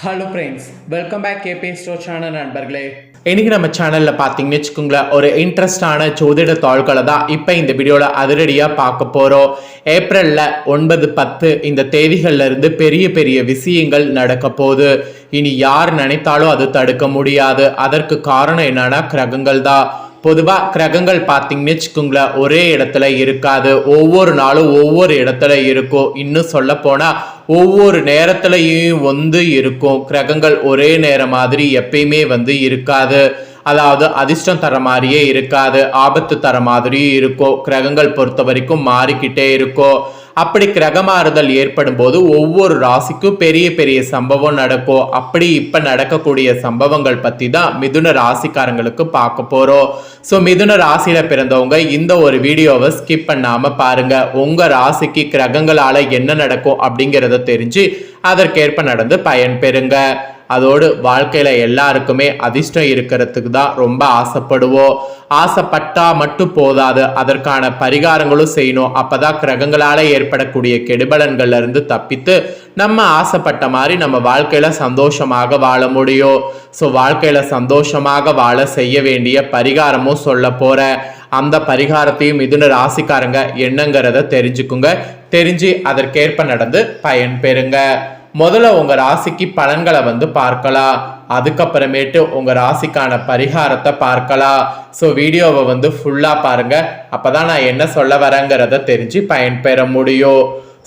Hello friends, welcome back KB store channel நண்பர்களே. இன்னைக்கு நம்ம சேனலில் பார்த்தீங்கன்னு வச்சுக்கோங்களேன், ஒரு இன்ட்ரெஸ்டான ஜோதிட தாள்களை தான் இப்போ இந்த வீடியோவில் அதிரடியாக பார்க்க போகிறோம். ஏப்ரலில் 9, 10 இந்த தேதிகளில் இருந்து பெரிய பெரிய விஷயங்கள் நடக்க போகுது. இனி யார் நினைத்தாலும் அது தடுக்க முடியாது. அதற்கு காரணம் என்னன்னா கிரகங்கள் தான். பொதுவாக கிரகங்கள் பார்த்தீங்கன்னு வச்சுக்கோங்களேன், ஒரே இடத்துல இருக்காது. ஒவ்வொரு நாளும் ஒவ்வொரு இடத்துல இருக்கும். இன்னும் சொல்ல போனால் ஒவ்வொரு நேரத்துலையும் இருக்கும். கிரகங்கள் ஒரே நேரம் மாதிரி எப்பயுமே இருக்காது. அதாவது அதிர்ஷ்டம் தர மாதிரியே இருக்காது, ஆபத்து தர மாதிரியும் இருக்கும். கிரகங்கள் பொறுத்த வரைக்கும் மாறிக்கிட்டே இருக்கும். அப்படி கிரக மாறுதல் ஏற்படும் போது ஒவ்வொரு ராசிக்கும் பெரிய பெரிய சம்பவம் நடக்கும். அப்படி இப்ப நடக்கக்கூடிய சம்பவங்கள் பத்தி தான் மிதுன ராசிக்காரங்களுக்கு பார்க்க போறோம். ஸோ மிதுன ராசியில பிறந்தவங்க இந்த ஒரு வீடியோவை ஸ்கிப் பண்ணாம பாருங்க. உங்க ராசிக்கு கிரகங்களால என்ன நடக்கும் அப்படிங்கிறத தெரிஞ்சு அதற்கேற்ப நடந்து பயன் பெறுங்க. அதோடு வாழ்க்கையில எல்லாருக்குமே அதிர்ஷ்டம் இருக்கிறதுக்கு தான் ரொம்ப ஆசைப்படுவோம். ஆசைப்பட்டா மட்டும் போதாது, அதற்கான பரிகாரங்களும் செய்யணும். அப்பதான் கிரகங்களால ஏற்படக்கூடிய கெடுபலன்கள்ல இருந்து தப்பித்து நம்ம ஆசைப்பட்ட மாதிரி நம்ம வாழ்க்கையில சந்தோஷமாக வாழ முடியும். ஸோ வாழ்க்கையில சந்தோஷமாக வாழ செய்ய வேண்டிய பரிகாரமும் சொல்ல போற. அந்த பரிகாரத்தையும் மிதுன ராசிக்காரங்க என்னங்கிறத தெரிஞ்சுக்குங்க. தெரிஞ்சு அதற்கேற்ப நடந்து பயன் பெறுங்க. முதல்ல உங்க ராசிக்கு பலன்களை பார்க்கலாம். அதுக்கப்புறமேட்டு உங்க ராசிக்கான பரிகாரத்தை பார்க்கலாம். ஸோ வீடியோவை ஃபுல்லா பாருங்க. அப்பதான் நான் என்ன சொல்ல வரேங்கிறத தெரிஞ்சு பயன்பெற முடியும்.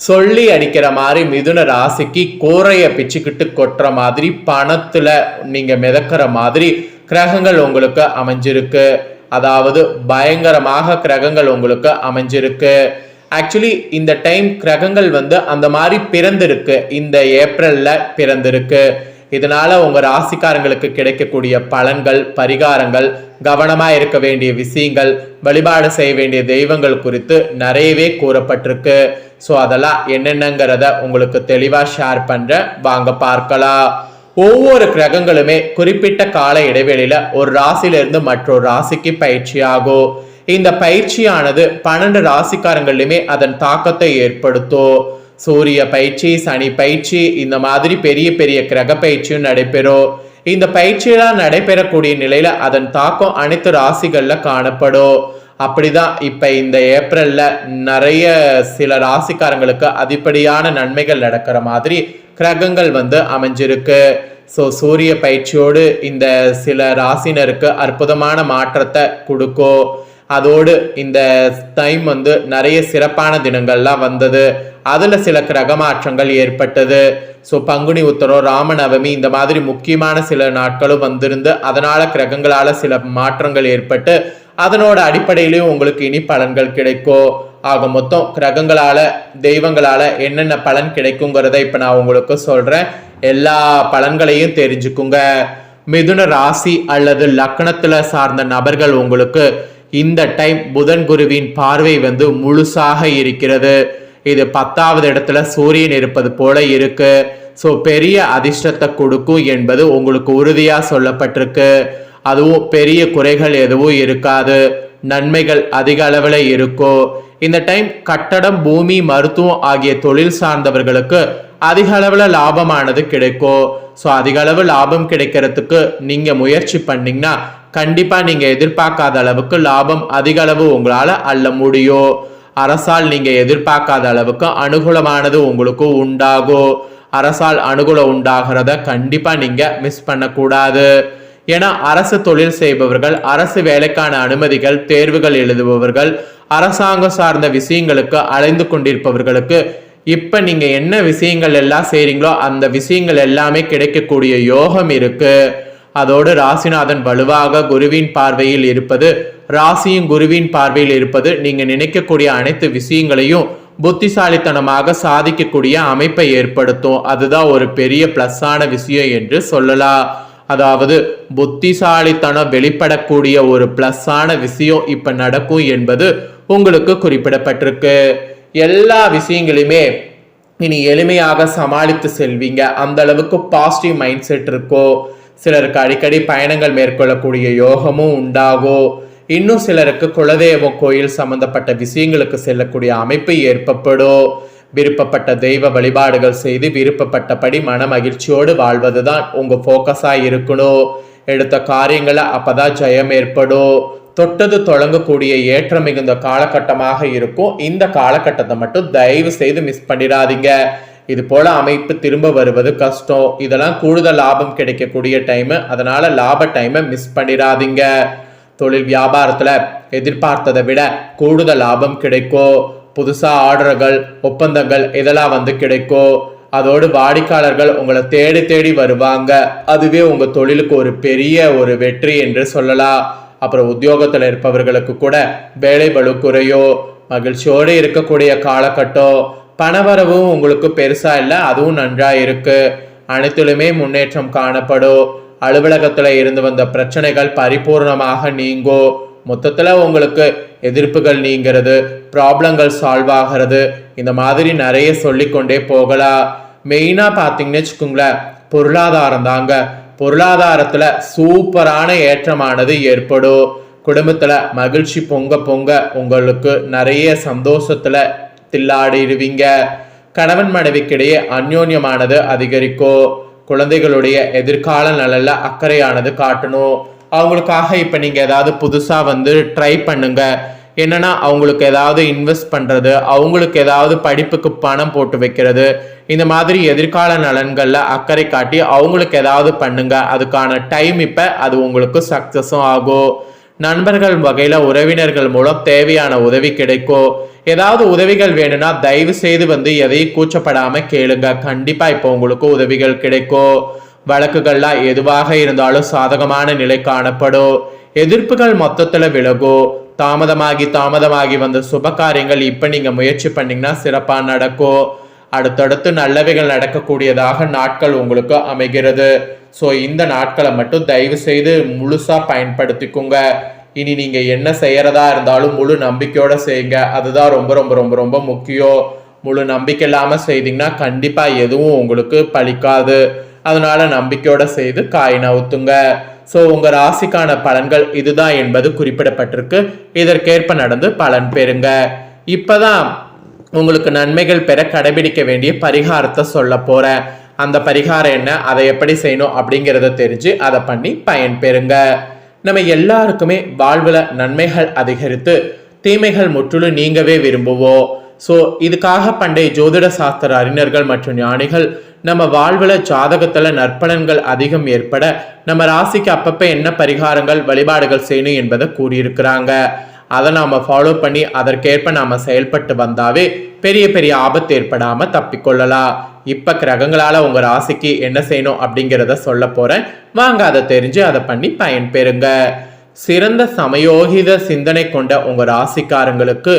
சொல்லி அடிக்கிற மாதிரி மிதுன ராசிக்கு கோரைய பிச்சுக்கிட்டு கொட்டுற மாதிரி பணத்துல நீங்க மிதக்கிற மாதிரி கிரகங்கள் உங்களுக்கு அமைஞ்சிருக்கு. அதாவது பயங்கரமாக கிரகங்கள் உங்களுக்கு அமைஞ்சிருக்கு. ஆக்சுவலி இந்த டைம் கிரகங்கள் அந்த மாதிரி பிறந்திருக்கு. இந்த ஏப்ரல்ல பிறந்திருக்கு. இதனால உங்க ராசிக்காரங்களுக்கு கிடைக்கக்கூடிய பலன்கள், பரிகாரங்கள், கவனமா இருக்க வேண்டிய விஷயங்கள், வழிபாடு செய்ய வேண்டிய தெய்வங்கள் குறித்து நிறையவே கூறப்பட்டிருக்கு. ஸோ அதெல்லாம் என்னென்னங்கிறத உங்களுக்கு தெளிவா ஷேர் பண்றேன். வாங்க பார்க்கலாம். ஒவ்வொரு கிரகங்களுமே குறிப்பிட்ட கால இடைவெளியில ஒரு ராசியிலிருந்து மற்றொரு ராசிக்கு பயிற்சி ஆகும். இந்த பயிற்சியானது 12 ராசிக்காரங்களிலுமே அதன் தாக்கத்தை ஏற்படுத்தும். சூரிய பயிற்சி, சனி பயிற்சி, இந்த மாதிரி பெரிய பெரிய கிரக பயிற்சியும் நடைபெறும். இந்த பயிற்சியெல்லாம் நடைபெறக்கூடிய நிலையில அதன் தாக்கம் அனைத்து ராசிகள்ல காணப்படும். அப்படிதான் இப்ப இந்த ஏப்ரல்ல நிறைய சில ராசிக்காரங்களுக்கு அதிகப்படியான நன்மைகள் நடக்கிற மாதிரி கிரகங்கள் அமைஞ்சிருக்கு. ஸோ சூரிய பயிற்சியோடு இந்த சில ராசினருக்கு அற்புதமான மாற்றத்தை கொடுக்கும். அதோடு இந்த டைம் நிறைய சிறப்பான தினங்கள்லாம் வந்தது. அதுல சில கிரக மாற்றங்கள் ஏற்பட்டது. ஸோ பங்குனி உத்தரம், ராமநவமி, இந்த மாதிரி முக்கியமான சில நாட்களும் வந்திருந்து அதனால கிரகங்களால சில மாற்றங்கள் ஏற்பட்டு அதனோட அடிப்படையிலையும் உங்களுக்கு இனி பலன்கள் கிடைக்கும். ஆக மொத்தம் கிரகங்களால, தெய்வங்களால என்னென்ன பலன் கிடைக்குங்கிறத இப்ப நான் உங்களுக்கு சொல்றேன். எல்லா பலன்களையும் தெரிஞ்சுக்குங்க. மிதுன ராசி அல்லது லக்னத்துல சார்ந்த நபர்கள் உங்களுக்கு இந்த டைம் புதன் குருவின் பார்வை முழுசாக இருக்கிறது. இது 10வது இடத்துல சூரியன் இருப்பது போல இருக்கு. ஸோ பெரிய அதிர்ஷ்டத்தை கொடுக்கும் என்பது உங்களுக்கு உறுதியா சொல்லப்பட்டிருக்கு. அதுவும் பெரிய குறைகள் எதுவும் இருக்காது. நன்மைகள் அதிக அளவில் இருக்கும். இந்த டைம் கட்டடம், பூமி, மருத்துவம் ஆகிய தொழில் சார்ந்தவர்களுக்கு அதிக அளவில் லாபமானது கிடைக்கும். ஸோ அதிக அளவு லாபம் கிடைக்கிறதுக்கு நீங்க முயற்சி பண்ணீங்கன்னா கண்டிப்பா நீங்க எதிர்பார்க்காத அளவுக்கு லாபம் அதிக அளவு உங்களால அள்ள முடியும். அரசால் நீங்க எதிர்பார்க்காத அளவுக்கு அனுகூலமானது உங்களுக்கு உண்டாகும். அரசால் அனுகூலம் உண்டாகிறத கண்டிப்பா நீங்க மிஸ் பண்ணக்கூடாது. ஏன்னா அரசு தொழில் செய்பவர்கள், அரசு வேலைக்கான அனுமதிகள், தேர்வுகள் எழுதுபவர்கள், அரசாங்கம் சார்ந்த விஷயங்களுக்கு அலைந்து கொண்டிருப்பவர்களுக்கு இப்ப நீங்க என்ன விஷயங்கள் எல்லாம் செய்றீங்களோ அந்த விஷயங்கள் எல்லாமே கிடைக்கக்கூடிய யோகம் இருக்கு. அதோடு ராசிநாதன் வலுவாக குருவின் பார்வையில் இருப்பது, ராசியும் குருவின் பார்வையில் இருப்பது நீங்க நினைக்கக்கூடிய அனைத்து விஷயங்களையும் புத்திசாலித்தனமாக சாதிக்கக்கூடிய அமைப்பை ஏற்படுத்தும். அதுதான் ஒரு பெரிய பிளஸ்ஸான விஷயம் என்று சொல்லலாம். அதாவது புத்திசாலித்தனம் வெளிப்படக்கூடிய ஒரு பிளஸ்ஸான விஷயம் இப்ப நடக்கும் என்பது உங்களுக்கு குறிப்பிடப்பட்டிருக்கு. எல்லா விஷயங்களையுமே இனி எளிமையாக சமாளித்து செல்வீங்க. அந்த அளவுக்கு பாசிட்டிவ் மைண்ட் செட் இருக்கும். சிலருக்கு அடிக்கடி பயணங்கள் மேற்கொள்ளக்கூடிய யோகமும் உண்டாகும். இன்னும் சிலருக்கு குலதெய்வ கோயில் சம்பந்தப்பட்ட விஷயங்களுக்கு செல்லக்கூடிய அமைப்பு ஏற்படும். விருப்பப்பட்ட தெய்வ வழிபாடுகள் செய்து விருப்பப்பட்டபடி மன மகிழ்ச்சியோடு வாழ்வதுதான் உங்க ஃபோக்கஸா இருக்கணும். எடுத்த காரியங்களை அப்பதான் ஜெயம் ஏற்படும். தொட்டது தொடங்கக்கூடிய ஏற்றம் மிகுந்த காலகட்டமாக இருக்கும். இந்த காலகட்டத்தை மட்டும் தயவு செய்து மிஸ் பண்ணிடாதீங்க. இது போல அமைப்பு திரும்ப வருவது கஷ்டம். இதெல்லாம் கூடுதல் லாபம் கிடைக்கக்கூடிய டைம். அதனால லாப டைமை மிஸ் பண்ணிடாதீங்க. தொழில் வியாபாரத்துல எதிர்பார்த்ததை விட கூடுதல் லாபம் கிடைக்கும். புதுசா ஆர்டர்கள் ஒப்பந்தங்கள் இதெல்லாம் கிடைக்கும். அதோடு வாடிக்கையாளர்கள் உங்களை தேடி தேடி வருவாங்க. அதுவே உங்க தொழிலுக்கு ஒரு பெரிய ஒரு வெற்றி என்று சொல்லலாம். அப்புறம் உத்தியோகத்துல இருப்பவர்களுக்கு கூட வேலை பளு குறையோ. மகிழ்ச்சியோடு இருக்கக்கூடிய காலகட்டம். பணவரவும் உங்களுக்கு பெருசா இல்லை, அதுவும் நன்றா இருக்கு. அனைத்திலுமே முன்னேற்றம் காணப்படும். அலுவலகத்துல இருந்து வந்த பிரச்சனைகள் பரிபூர்ணமாக நீங்கும். மொத்தத்துல உங்களுக்கு எதிர்ப்புகள் நீங்கிறது, ப்ராப்ளங்கள் சால்வ் ஆகிறது. இந்த மாதிரி நிறைய சொல்லிக்கொண்டே போகலாம். மெயினா பாத்தீங்கன்னு வச்சுக்கோங்களேன், பொருளாதாரம் தாங்க. பொருளாதாரத்துல சூப்பரான ஏற்றமானது ஏற்படும். குடும்பத்துல மகிழ்ச்சி பொங்க பொங்க உங்களுக்கு நிறைய சந்தோஷத்துல தில்லாடிடுவீங்க. கணவன் மனைவிக்கிடையே அந்யோன்யமானது அதிகரிக்கும். குழந்தைகளுடைய எதிர்கால நலன்ல அக்கறையானது காட்டணும். அவங்களுக்காக இப்ப நீங்க ஏதாவது புதுசா ட்ரை பண்ணுங்க. என்னன்னா அவங்களுக்கு ஏதாவது இன்வெஸ்ட் பண்றது, அவங்களுக்கு ஏதாவது படிப்புக்கு பணம் போட்டு வைக்கிறது, இந்த மாதிரி எதிர்கால நலன்கள்ல அக்கறை காட்டி அவங்களுக்கு ஏதாவது பண்ணுங்க. அதுக்கான டைம் இப்ப அது உங்களுக்கு சக்சஸும் ஆகும். நண்பர்கள் வகையில உறவினர்கள் மூலம் தேவையான உதவி கிடைக்கும். ஏதாவது உதவிகள் வேணும்னா தயவு செய்து எதையும் கூச்சப்படாம கேளுங்க. கண்டிப்பா இப்போ உங்களுக்கு உதவிகள் கிடைக்கும். வழக்குகள்லாம் எதுவாக இருந்தாலும் சாதகமான நிலை காணப்படும். எதிர்ப்புகள் மொத்தத்துல விலகும். தாமதமாகி வந்த சுப காரியங்கள் இப்ப நீங்க முயற்சி பண்ணீங்கன்னா சிறப்பா நடக்கும். அடுத்தடுத்து நல்லவைகள் நடக்கக்கூடியதாக நாட்கள் உங்களுக்கு அமைகிறது. ஸோ இந்த நாட்களை மட்டும் தயவு செய்து முழுசா பயன்படுத்திக்கோங்க. இனி நீங்க என்ன செய்யறதா இருந்தாலும் முழு நம்பிக்கையோட செய்யுங்க. அதுதான் ரொம்ப ரொம்ப ரொம்ப ரொம்ப முக்கியம். முழு நம்பிக்கை இல்லாம செய்தீங்கன்னா கண்டிப்பா எதுவும் உங்களுக்கு பலிக்காது. அதனால நம்பிக்கையோட செய்து காய் நவுத்துங்க. ஸோ உங்க ராசிக்கான பலன்கள் இதுதான் என்பது குறிப்பிடப்பட்டிருக்கு. இதற்கேற்ப நடந்து பலன் பெறுங்க. இப்பதான் உங்களுக்கு நன்மைகள் பெற கடைபிடிக்க வேண்டிய பரிகாரத்தை சொல்ல போறேன். அந்த பரிகாரம் என்ன, அதை எப்படி செய்யணும் அப்படிங்கிறத தெரிஞ்சு அதை பண்ணி பயன் பெறுங்க. நம்ம எல்லாருக்குமே வாழ்வுல நன்மைகள் அதிகரித்து தீமைகள் முற்றிலும் நீங்கவே விரும்புவோம். ஸோ இதுக்காக பண்டைய ஜோதிட சாஸ்திர அறிஞர்கள் மற்றும் ஞானிகள் நம்ம வாழ்வுல ஜாதகத்துல நற்பலன்கள் அதிகம் ஏற்பட நம்ம ராசிக்கு அப்பப்ப என்ன பரிகாரங்கள் வழிபாடுகள் செய்யணும் என்பதை கூறியிருக்கிறாங்க. அதை நாம ஃபாலோ பண்ணி அதற்கேற்ப நாம செயல்பட்டு வந்தாவே பெரிய பெரிய ஆபத்து ஏற்படாம தப்பிக்கொள்ளலாம். இப்ப கிரகங்களால உங்க ராசிக்கு என்ன செய்யணும் அப்படிங்கிறத சொல்ல போறேன். வாங்க அதை தெரிஞ்சு அதை பண்ணி பயன் பெறுங்க. சிறந்த சமயோகித சிந்தனை கொண்ட உங்க ராசிக்காரங்களுக்கு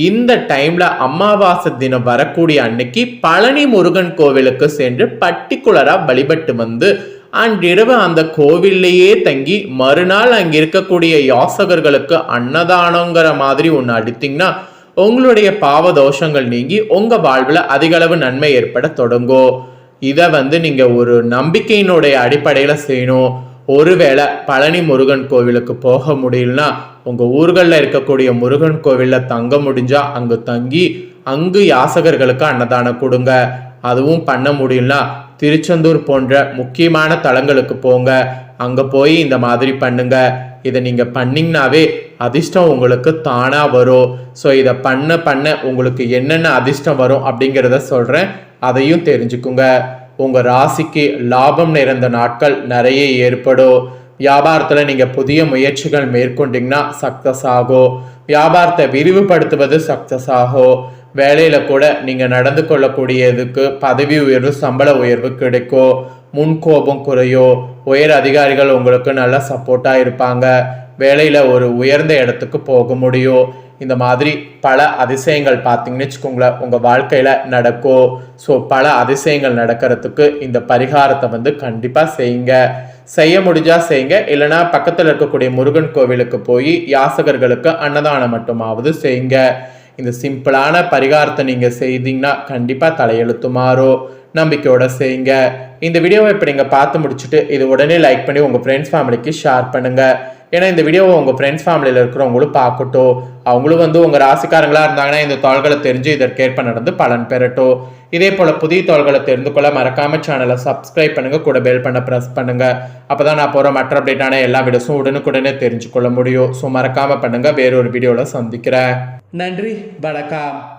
இந்த டைம்ல அமாவாசை தினம் வரக்கூடிய அன்னைக்கு பழனி முருகன் கோவிலுக்கு சென்று பர்டிகுலரா வழிபட்டு அன்றிரவு அந்த கோவில்லையே தங்கி மறுநாள் அங்க இருக்கக்கூடிய யாசகர்களுக்கு அன்னதானங்கிற மாதிரி ஒன்று அடித்தீங்கன்னா உங்களுடைய பாவ தோஷங்கள் நீங்கி உங்க வாழ்வுல அதிக அளவு நன்மை ஏற்பட தொடங்கும். இதை நீங்க ஒரு நம்பிக்கையினுடைய அடிப்படையில செய்யணும். ஒருவேளை பழனி முருகன் கோவிலுக்கு போக முடியலன்னா உங்க ஊர்களில் இருக்கக்கூடிய முருகன் கோவில்ல தங்க முடிஞ்சா அங்கு தங்கி அங்கு யாசகர்களுக்கு அன்னதானம் கொடுங்க. அதுவும் பண்ண முடியலன்னா திருச்செந்தூர் போன்ற முக்கியமான தலங்களுக்கு போங்க. அங்க போய் இந்த மாதிரி பண்ணுங்க. இதை நீங்க பண்ணீங்கன்னாவே அதிர்ஷ்டம் உங்களுக்கு தானா வரும். ஸோ இதை பண்ண உங்களுக்கு என்னென்ன அதிர்ஷ்டம் வரும் அப்படிங்கிறத சொல்றேன். அதையும் தெரிஞ்சுக்குங்க. உங்க ராசிக்கு லாபம் நிறைந்த நாட்கள் நிறைய ஏற்படும். வியாபாரத்துல நீங்க புதிய முயற்சிகள் மேற்கொண்டீங்கன்னா சக்சஸ் ஆகும். வியாபாரத்தை விரிவுபடுத்துவது சக்சஸ் ஆகும். வேலையில கூட நீங்க நடந்து கொள்ளக்கூடியதுக்கு பதவி உயர்வு சம்பள உயர்வு கிடைக்கும். முன்கோபம் குறையும். உயர் அதிகாரிகள் உங்களுக்கு நல்ல சப்போர்ட்டா இருப்பாங்க. வேலையில ஒரு உயர்ந்த இடத்துக்கு போக முடியும். இந்த மாதிரி பல அதிசயங்கள் பார்த்தீங்கன்னு வச்சுக்கோங்களேன் உங்க வாழ்க்கையில நடக்கும். ஸோ பல அதிசயங்கள் நடக்கிறதுக்கு இந்த பரிகாரத்தை கண்டிப்பா செய்யுங்க. செய்ய முடிஞ்சா செய்யுங்க. இல்லைன்னா பக்கத்தில் இருக்கக்கூடிய முருகன் கோவிலுக்கு போய் யாசகர்களுக்கு அன்னதானம் மட்டுமாவது செய்யுங்க. இந்த சிம்பிளான பரிகாரத்தை நீங்க செய்தீங்கன்னா கண்டிப்பா தலையெழுத்து மாறும். நம்பிக்கையோட செய்யுங்க. இந்த வீடியோவை இப்போ நீங்க பார்த்து முடிச்சுட்டு இது உடனே லைக் பண்ணி உங்க ஃப்ரெண்ட்ஸ் ஃபேமிலிக்கு ஷேர் பண்ணுங்க. ஏன்னா இந்த வீடியோவை உங்கள் ஃப்ரெண்ட்ஸ் ஃபேமிலியில் இருக்கிறவங்களும் பார்க்கட்டும். அவங்களும் வந்து உங்கள் ராசிக்காரங்களாக இருந்தாங்கன்னா இந்த தாள்களை தெரிஞ்சு இதற்கேற்ப நடந்து பலன் பெறட்டும். இதே போல் புதிய தாள்களை தெரிந்து கொள்ள மறக்காமல் சேனலை சப்ஸ்கிரைப் பண்ணுங்கள், கூட பெல் பண்ண ப்ரெஸ் பண்ணுங்கள். அப்போ தான் நான் போகிற மற்ற அப்டேட்டான எல்லா வீடியோஸும் உடனுக்குடனே தெரிஞ்சுக்கொள்ள முடியும். ஸோ மறக்காமல் பண்ணுங்கள். வேறொரு வீடியோவில் சந்திக்கிறேன். நன்றி, வணக்கம்.